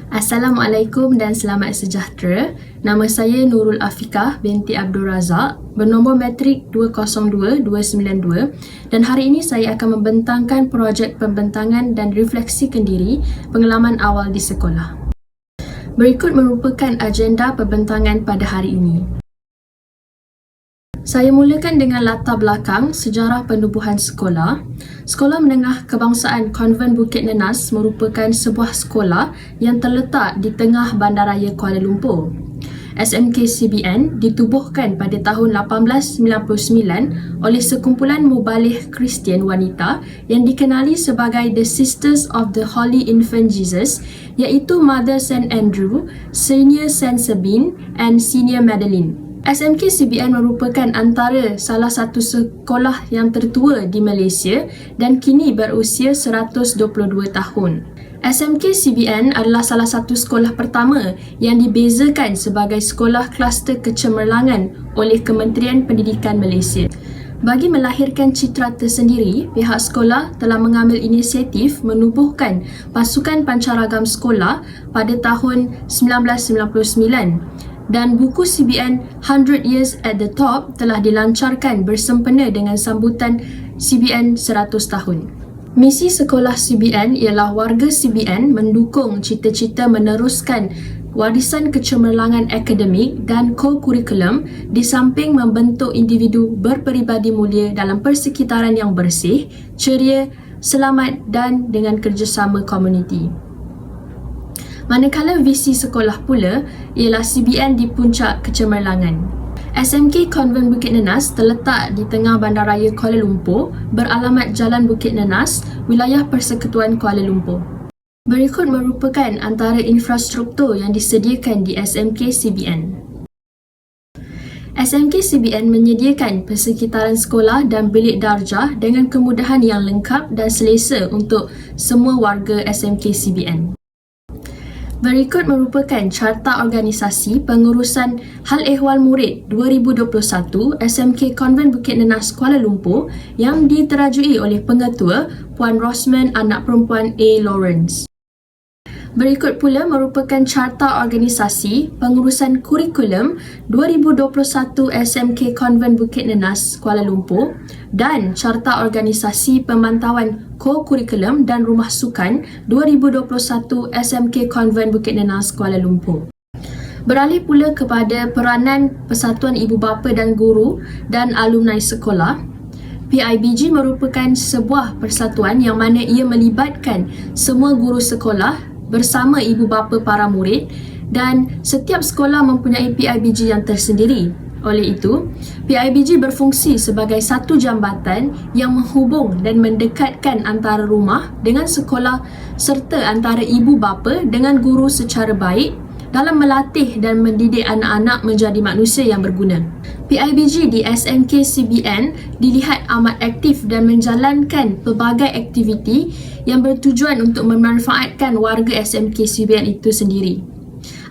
Assalamualaikum dan selamat sejahtera. Nama saya Nurul Afiqah binti Abdul Razak, bernombor matrik 202292 dan hari ini saya akan membentangkan projek pembentangan dan refleksikan diri pengalaman awal di sekolah. Berikut merupakan agenda pembentangan pada hari ini. Saya mulakan dengan latar belakang sejarah penubuhan sekolah. Sekolah Menengah Kebangsaan Konvent Bukit Nenas merupakan sebuah sekolah yang terletak di tengah Bandaraya Kuala Lumpur. SMK CBN ditubuhkan pada tahun 1899 oleh sekumpulan muballigh Kristian wanita yang dikenali sebagai The Sisters of the Holy Infant Jesus, iaitu Mother St. Andrew, Senior St. Sabine and Senior Madeleine. SMK CBN merupakan antara salah satu sekolah yang tertua di Malaysia dan kini berusia 122 tahun. SMK CBN adalah salah satu sekolah pertama yang dibezakan sebagai sekolah kluster kecemerlangan oleh Kementerian Pendidikan Malaysia. Bagi melahirkan citra tersendiri, pihak sekolah telah mengambil inisiatif menubuhkan pasukan pancaragam sekolah pada tahun 1999. Dan buku CBN 100 Years at the Top telah dilancarkan bersempena dengan sambutan CBN 100 tahun. Misi sekolah CBN ialah warga CBN mendukung cita-cita meneruskan warisan kecemerlangan akademik dan co-kurikulum di samping membentuk individu berperibadi mulia dalam persekitaran yang bersih, ceria, selamat dan dengan kerjasama komuniti. Manakala visi sekolah pula ialah CBN di puncak kecemerlangan. SMK Konvent Bukit Nenas terletak di tengah Bandaraya Kuala Lumpur, beralamat Jalan Bukit Nenas, wilayah Persekutuan Kuala Lumpur. Berikut merupakan antara infrastruktur yang disediakan di SMK CBN. SMK CBN menyediakan persekitaran sekolah dan bilik darjah dengan kemudahan yang lengkap dan selesa untuk semua warga SMK CBN. Berikut merupakan carta organisasi pengurusan Hal Ehwal Murid 2021 SMK Konvent Bukit Nenas Kuala Lumpur yang diterajui oleh pengetua Puan Rosman anak perempuan A. Lawrence. Berikut pula merupakan carta organisasi pengurusan kurikulum 2021 SMK Konvent Bukit Nenas Kuala Lumpur dan carta organisasi pemantauan co-kurikulum dan rumah sukan 2021 SMK Konvent Bukit Nenas Kuala Lumpur. Beralih pula kepada peranan Persatuan Ibu Bapa dan Guru dan alumni sekolah. PIBG merupakan sebuah persatuan yang mana ia melibatkan semua guru sekolah bersama ibu bapa para murid dan setiap sekolah mempunyai PIBG yang tersendiri. Oleh itu, PIBG berfungsi sebagai satu jambatan yang menghubung dan mendekatkan antara rumah dengan sekolah serta antara ibu bapa dengan guru secara baik dalam melatih dan mendidik anak-anak menjadi manusia yang berguna. PIBG di SMK CBN dilihat amat aktif dan menjalankan pelbagai aktiviti yang bertujuan untuk memanfaatkan warga SMK CBN itu sendiri.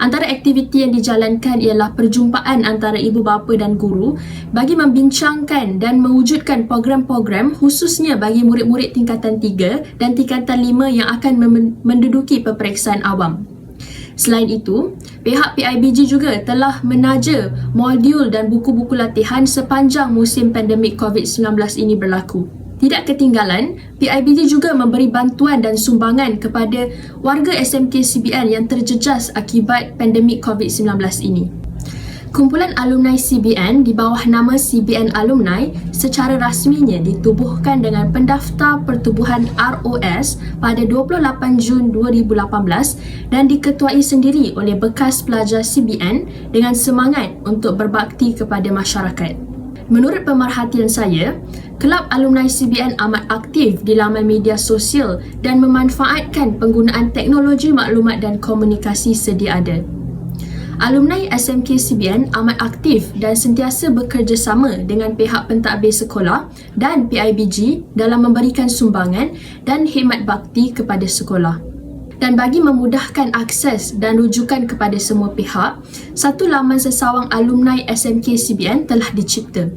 Antara aktiviti yang dijalankan ialah perjumpaan antara ibu bapa dan guru bagi membincangkan dan mewujudkan program-program khususnya bagi murid-murid tingkatan 3 dan tingkatan 5 yang akan menduduki peperiksaan awam. Selain itu, pihak PIBG juga telah menaja modul dan buku-buku latihan sepanjang musim pandemik COVID-19 ini berlaku. Tidak ketinggalan, PIBG juga memberi bantuan dan sumbangan kepada warga SMK CBN yang terjejas akibat pandemik COVID-19 ini. Kumpulan alumni CBN di bawah nama CBN Alumni secara rasminya ditubuhkan dengan pendaftar pertubuhan ROS pada 28 Jun 2018 dan diketuai sendiri oleh bekas pelajar CBN dengan semangat untuk berbakti kepada masyarakat. Menurut pemerhatian saya, Kelab Alumni CBN amat aktif di laman media sosial dan memanfaatkan penggunaan teknologi maklumat dan komunikasi sedia ada. Alumni SMK CBN amat aktif dan sentiasa bekerjasama dengan pihak pentadbir sekolah dan PIBG dalam memberikan sumbangan dan khidmat bakti kepada sekolah. Dan bagi memudahkan akses dan rujukan kepada semua pihak, satu laman sesawang alumni SMK CBN telah dicipta.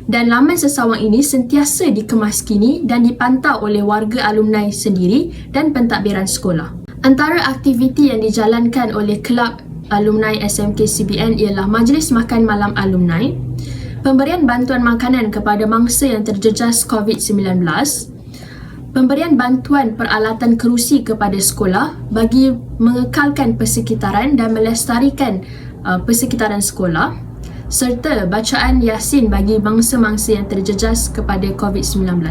Dan laman sesawang ini sentiasa dikemaskini dan dipantau oleh warga alumni sendiri dan pentadbiran sekolah. Antara aktiviti yang dijalankan oleh Kelab Alumni SMK CBN ialah Majlis Makan Malam Alumni, pemberian bantuan makanan kepada mangsa yang terjejas COVID-19, pemberian bantuan peralatan kerusi kepada sekolah bagi mengekalkan persekitaran dan melestarikan persekitaran sekolah, serta bacaan Yasin bagi mangsa-mangsa yang terjejas kepada COVID-19.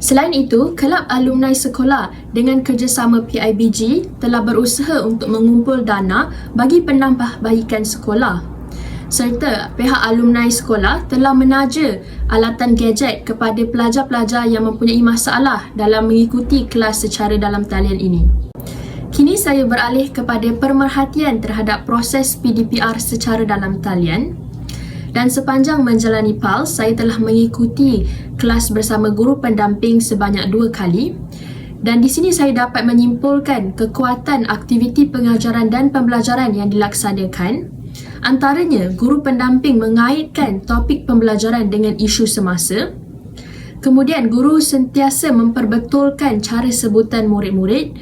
Selain itu, Kelab Alumni Sekolah dengan kerjasama PIBG telah berusaha untuk mengumpul dana bagi penambahbaikan sekolah. Serta pihak alumni sekolah telah menaja alatan gadget kepada pelajar-pelajar yang mempunyai masalah dalam mengikuti kelas secara dalam talian ini. Kini saya beralih kepada pemerhatian terhadap proses PDPR secara dalam talian. Dan sepanjang menjalani PALS, saya telah mengikuti kelas bersama guru pendamping sebanyak 2 kali. Dan di sini saya dapat menyimpulkan kekuatan aktiviti pengajaran dan pembelajaran yang dilaksanakan. Antaranya, guru pendamping mengaitkan topik pembelajaran dengan isu semasa. Kemudian, guru sentiasa memperbetulkan cara sebutan murid-murid.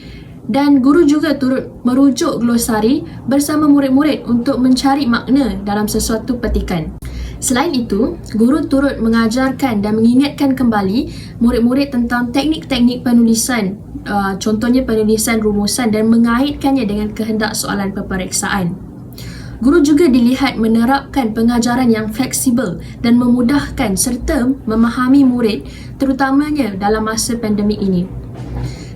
Dan guru juga turut merujuk glosari bersama murid-murid untuk mencari makna dalam sesuatu petikan. Selain itu, guru turut mengajarkan dan mengingatkan kembali murid-murid tentang teknik-teknik penulisan, contohnya penulisan rumusan dan mengaitkannya dengan kehendak soalan peperiksaan. Guru juga dilihat menerapkan pengajaran yang fleksibel dan memudahkan serta memahami murid terutamanya dalam masa pandemik ini.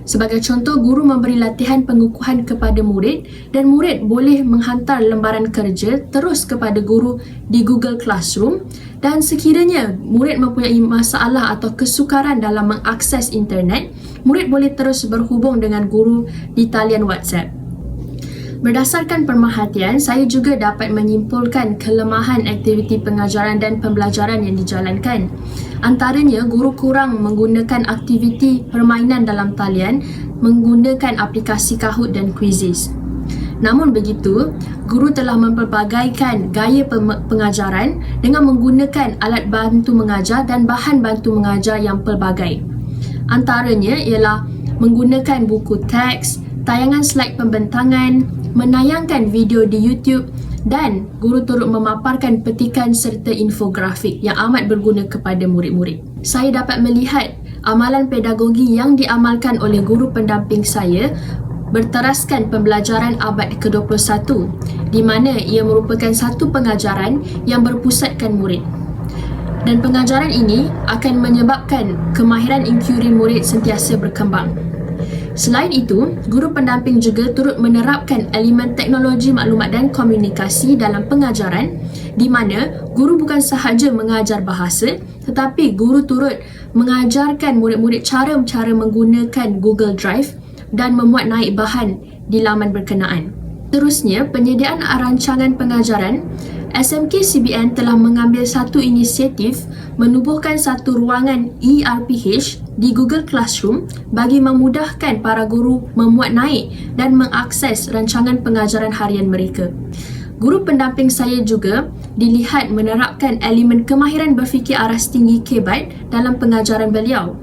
Sebagai contoh, guru memberi latihan pengukuhan kepada murid dan murid boleh menghantar lembaran kerja terus kepada guru di Google Classroom, dan sekiranya murid mempunyai masalah atau kesukaran dalam mengakses internet, murid boleh terus berhubung dengan guru di talian WhatsApp. Berdasarkan pemerhatian, saya juga dapat menyimpulkan kelemahan aktiviti pengajaran dan pembelajaran yang dijalankan. Antaranya, guru kurang menggunakan aktiviti permainan dalam talian, menggunakan aplikasi Kahoot dan Quizizz. Namun begitu, guru telah mempelbagaikan gaya pengajaran dengan menggunakan alat bantu mengajar dan bahan bantu mengajar yang pelbagai. Antaranya ialah menggunakan buku teks, tayangan slide pembentangan, menayangkan video di YouTube, dan guru turut memaparkan petikan serta infografik yang amat berguna kepada murid-murid. Saya dapat melihat amalan pedagogi yang diamalkan oleh guru pendamping saya berteraskan pembelajaran abad ke-21, di mana ia merupakan satu pengajaran yang berpusatkan murid. Dan pengajaran ini akan menyebabkan kemahiran inquiry murid sentiasa berkembang. Selain itu, guru pendamping juga turut menerapkan elemen teknologi maklumat dan komunikasi dalam pengajaran, di mana guru bukan sahaja mengajar bahasa, tetapi guru turut mengajarkan murid-murid cara-cara menggunakan Google Drive dan memuat naik bahan di laman berkenaan. Terusnya, penyediaan rancangan pengajaran, SMK CBN telah mengambil satu inisiatif menubuhkan satu ruangan ERPH di Google Classroom bagi memudahkan para guru memuat naik dan mengakses rancangan pengajaran harian mereka. Guru pendamping saya juga dilihat menerapkan elemen kemahiran berfikir aras tinggi KBAT dalam pengajaran beliau.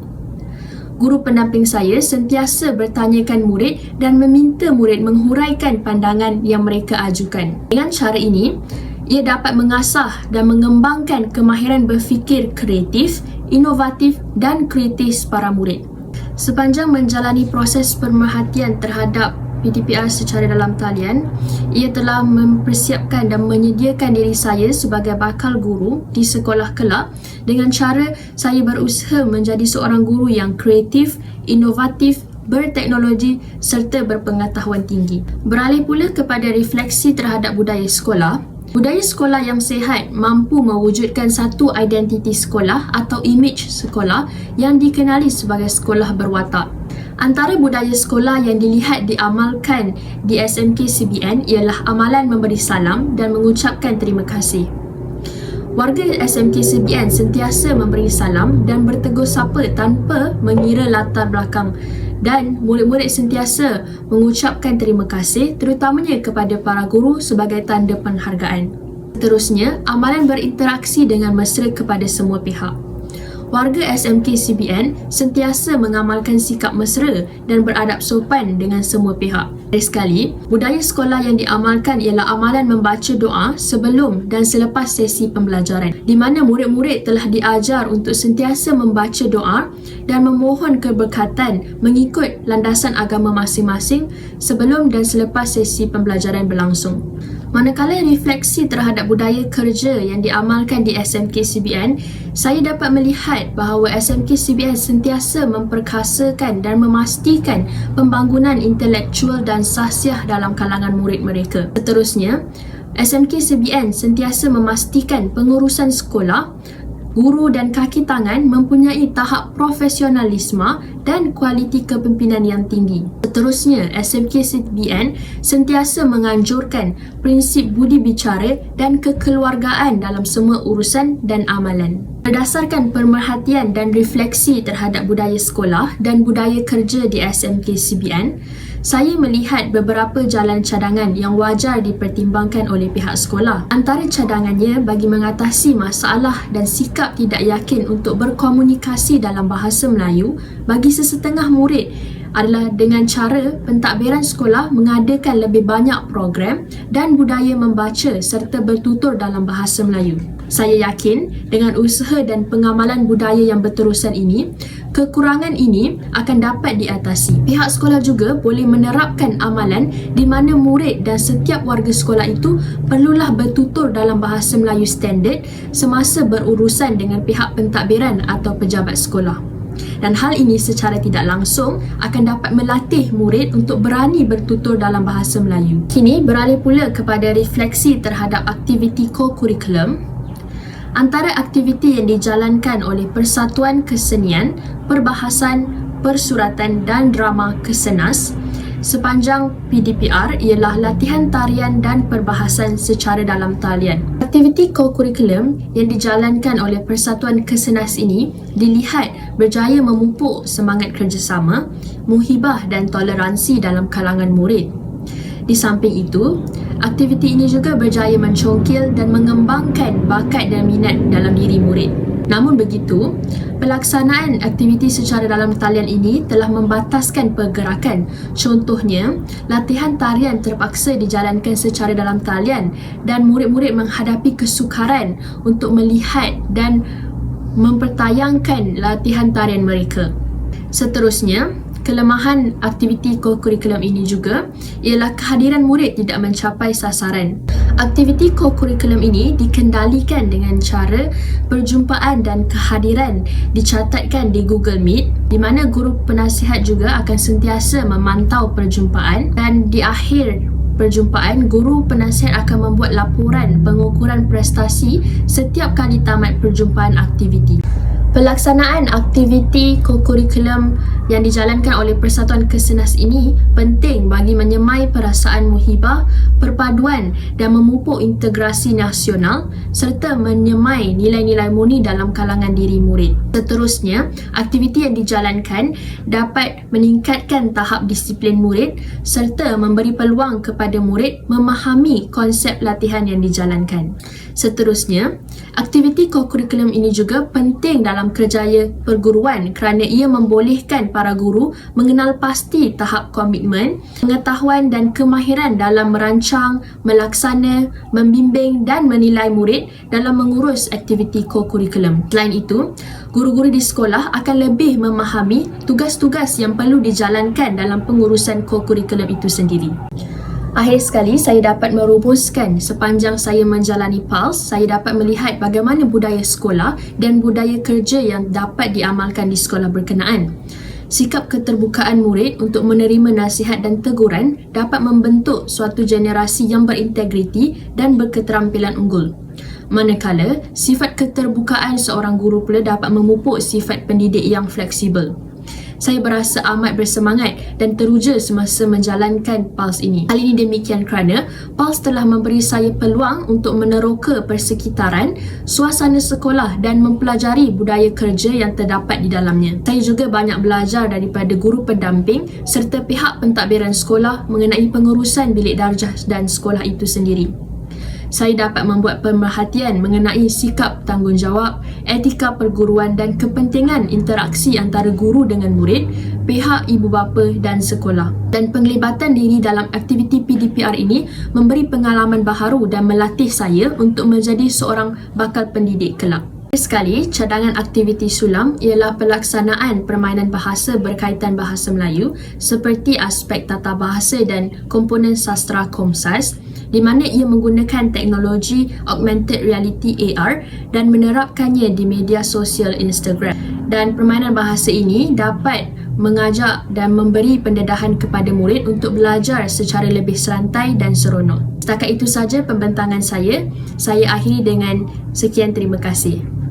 Guru pendamping saya sentiasa bertanyakan murid dan meminta murid menghuraikan pandangan yang mereka ajukan. Dengan cara ini, ia dapat mengasah dan mengembangkan kemahiran berfikir kreatif, inovatif dan kritis para murid. Sepanjang menjalani proses pemerhatian terhadap PDPR secara dalam talian, ia telah mempersiapkan dan menyediakan diri saya sebagai bakal guru di sekolah kelab dengan cara saya berusaha menjadi seorang guru yang kreatif, inovatif, berteknologi serta berpengetahuan tinggi. Beralih pula kepada refleksi terhadap budaya sekolah. Budaya sekolah yang sihat mampu mewujudkan satu identiti sekolah atau imej sekolah yang dikenali sebagai sekolah berwatak. Antara budaya sekolah yang dilihat diamalkan di SMK CBN ialah amalan memberi salam dan mengucapkan terima kasih. Warga SMK CBN sentiasa memberi salam dan bertegur sapa tanpa mengira latar belakang, dan murid-murid sentiasa mengucapkan terima kasih terutamanya kepada para guru sebagai tanda penghargaan. Seterusnya, amalan berinteraksi dengan mesra kepada semua pihak. warga SMK CBN sentiasa mengamalkan sikap mesra dan beradab sopan dengan semua pihak. Sekali, budaya sekolah yang diamalkan ialah amalan membaca doa sebelum dan selepas sesi pembelajaran, di mana murid-murid telah diajar untuk sentiasa membaca doa dan memohon keberkatan mengikut landasan agama masing-masing sebelum dan selepas sesi pembelajaran berlangsung. Manakala refleksi terhadap budaya kerja yang diamalkan di SMK CBN, saya dapat melihat bahawa SMK CBN sentiasa memperkasakan dan memastikan pembangunan intelektual dan sahsiah dalam kalangan murid mereka. Seterusnya, SMK CBN sentiasa memastikan pengurusan sekolah, guru dan kaki tangan mempunyai tahap profesionalisme dan kualiti kepimpinan yang tinggi. Seterusnya, SMK CBN sentiasa menganjurkan prinsip budi bicara dan kekeluargaan dalam semua urusan dan amalan. Berdasarkan pemerhatian dan refleksi terhadap budaya sekolah dan budaya kerja di SMK CBN, saya melihat beberapa jalan cadangan yang wajar dipertimbangkan oleh pihak sekolah. Antara cadangannya bagi mengatasi masalah dan sikap tidak yakin untuk berkomunikasi dalam bahasa Melayu bagi sesetengah murid adalah dengan cara pentadbiran sekolah mengadakan lebih banyak program dan budaya membaca serta bertutur dalam bahasa Melayu. Saya yakin dengan usaha dan pengamalan budaya yang berterusan ini, kekurangan ini akan dapat diatasi. Pihak sekolah juga boleh menerapkan amalan di mana murid dan setiap warga sekolah itu perlulah bertutur dalam bahasa Melayu standard semasa berurusan dengan pihak pentadbiran atau pejabat sekolah. Dan hal ini secara tidak langsung akan dapat melatih murid untuk berani bertutur dalam bahasa Melayu. Kini beralih pula kepada refleksi terhadap aktiviti co-curriculum. Antara aktiviti yang dijalankan oleh Persatuan Kesenian, Perbahasan, Persuratan dan Drama Kesenas sepanjang PDPR ialah latihan tarian dan perbahasan secara dalam talian. Aktiviti co-curriculum yang dijalankan oleh Persatuan Kesenas ini dilihat berjaya memupuk semangat kerjasama, muhibah dan toleransi dalam kalangan murid. Di samping itu, aktiviti ini juga berjaya mencongkil dan mengembangkan bakat dan minat dalam diri murid. Namun begitu, pelaksanaan aktiviti secara dalam talian ini telah membataskan pergerakan. Contohnya, latihan tarian terpaksa dijalankan secara dalam talian dan murid-murid menghadapi kesukaran untuk melihat dan mempertayangkan latihan tarian mereka. Seterusnya, kelemahan aktiviti co-curriculum ini juga ialah kehadiran murid tidak mencapai sasaran. Aktiviti co-curriculum ini dikendalikan dengan cara perjumpaan dan kehadiran dicatatkan di Google Meet, di mana guru penasihat juga akan sentiasa memantau perjumpaan, dan di akhir perjumpaan, guru penasihat akan membuat laporan pengukuran prestasi setiap kali tamat perjumpaan aktiviti. Pelaksanaan aktiviti co-curriculum yang dijalankan oleh Persatuan Kesenas ini penting bagi menyemai perasaan muhibah, perpaduan dan memupuk integrasi nasional serta menyemai nilai-nilai murni dalam kalangan diri murid. Seterusnya, aktiviti yang dijalankan dapat meningkatkan tahap disiplin murid serta memberi peluang kepada murid memahami konsep latihan yang dijalankan. Seterusnya, aktiviti co-curriculum ini juga penting dalam kerjaya perguruan kerana ia membolehkan para guru mengenal pasti tahap komitmen, pengetahuan dan kemahiran dalam merancang, melaksana, membimbing dan menilai murid dalam mengurus aktiviti co-curriculum. Selain itu, guru-guru di sekolah akan lebih memahami tugas-tugas yang perlu dijalankan dalam pengurusan co-curriculum itu sendiri. Akhir sekali, saya dapat merumuskan sepanjang saya menjalani PALS, saya dapat melihat bagaimana budaya sekolah dan budaya kerja yang dapat diamalkan di sekolah berkenaan. Sikap keterbukaan murid untuk menerima nasihat dan teguran dapat membentuk suatu generasi yang berintegriti dan berketerampilan unggul. Manakala, sifat keterbukaan seorang guru pula dapat memupuk sifat pendidik yang fleksibel. Saya berasa amat bersemangat dan teruja semasa menjalankan PALS ini. Hal ini demikian kerana PALS telah memberi saya peluang untuk meneroka persekitaran, suasana sekolah dan mempelajari budaya kerja yang terdapat di dalamnya. Saya juga banyak belajar daripada guru pendamping serta pihak pentadbiran sekolah mengenai pengurusan bilik darjah dan sekolah itu sendiri. Saya dapat membuat pemerhatian mengenai sikap tanggungjawab, etika perguruan dan kepentingan interaksi antara guru dengan murid, pihak ibu bapa dan sekolah. Dan penglibatan diri dalam aktiviti PDPR ini memberi pengalaman baharu dan melatih saya untuk menjadi seorang bakal pendidik kelak. Sekali, cadangan aktiviti sulam ialah pelaksanaan permainan bahasa berkaitan bahasa Melayu seperti aspek tata bahasa dan komponen sastra Komsas, di mana ia menggunakan teknologi augmented reality AR dan menerapkannya di media sosial Instagram. Dan permainan bahasa ini dapat mengajak dan memberi pendedahan kepada murid untuk belajar secara lebih serantai dan seronok. Setakat itu saja pembentangan saya. Saya akhiri dengan sekian, terima kasih.